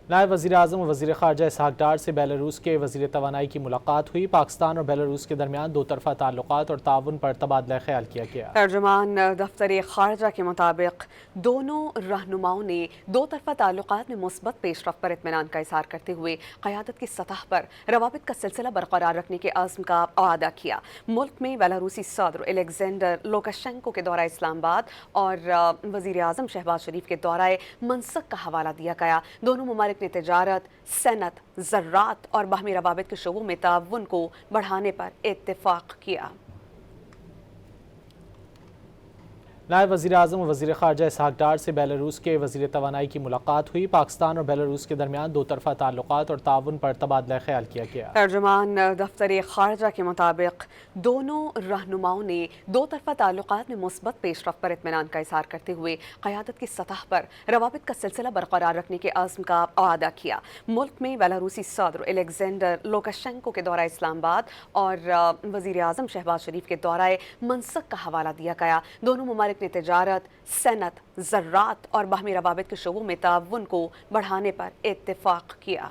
نائب وزیر اعظم و وزیر خارجہ اسحاق ڈار سے بیلاروس کے وزیر توانائی کی ملاقات ہوئی۔ پاکستان اور بیلاروس کے درمیان دو طرفہ تعلقات اور تعاون پر تبادلہ خیال کیا گیا۔ ترجمان دفتر خارجہ کے مطابق دونوں رہنماؤں نے دو طرفہ تعلقات میں مثبت پیش رفت پر اطمینان کا اظہار کرتے ہوئے قیادت کی سطح پر روابط کا سلسلہ برقرار رکھنے کے عزم کا اعادہ کیا۔ ملک میں بیلاروسی صدر الیگزینڈر لوکاشینکو کے دورہ اسلام آباد اور وزیر اعظم شہباز شریف کے دورہ منسک کا حوالہ دیا گیا۔ دونوں ممالک نے تجارت، صنعت، زراعت اور باہمی روابط کے شعبوں میں تعاون کو بڑھانے پر اتفاق کیا۔ نائب وزیر اعظم و وزیر خارجہ اسحاق ڈار سے بیلاروس کے وزیر توانائی کی ملاقات ہوئی۔ پاکستان اور بیلاروس کے درمیان دو طرفہ تعلقات اور تعاون پر تبادلہ خیال کیا گیا۔ ترجمان دفتر خارجہ کے مطابق دونوں رہنماؤں نے دو طرفہ تعلقات میں مثبت پیش رفت پر اطمینان کا اظہار کرتے ہوئے قیادت کی سطح پر روابط کا سلسلہ برقرار رکھنے کے عزم کا اعادہ کیا۔ ملک میں بیلاروسی صدر الیگزینڈر لوکاشینکو کے دورہ اسلام آباد اور وزیر اعظم شہباز شریف کے دورہ منسک کا حوالہ دیا گیا۔ دونوں ممالک نے تجارت، صنعت، زراعت اور باہمی روابط کے شعبوں میں تعاون کو بڑھانے پر اتفاق کیا۔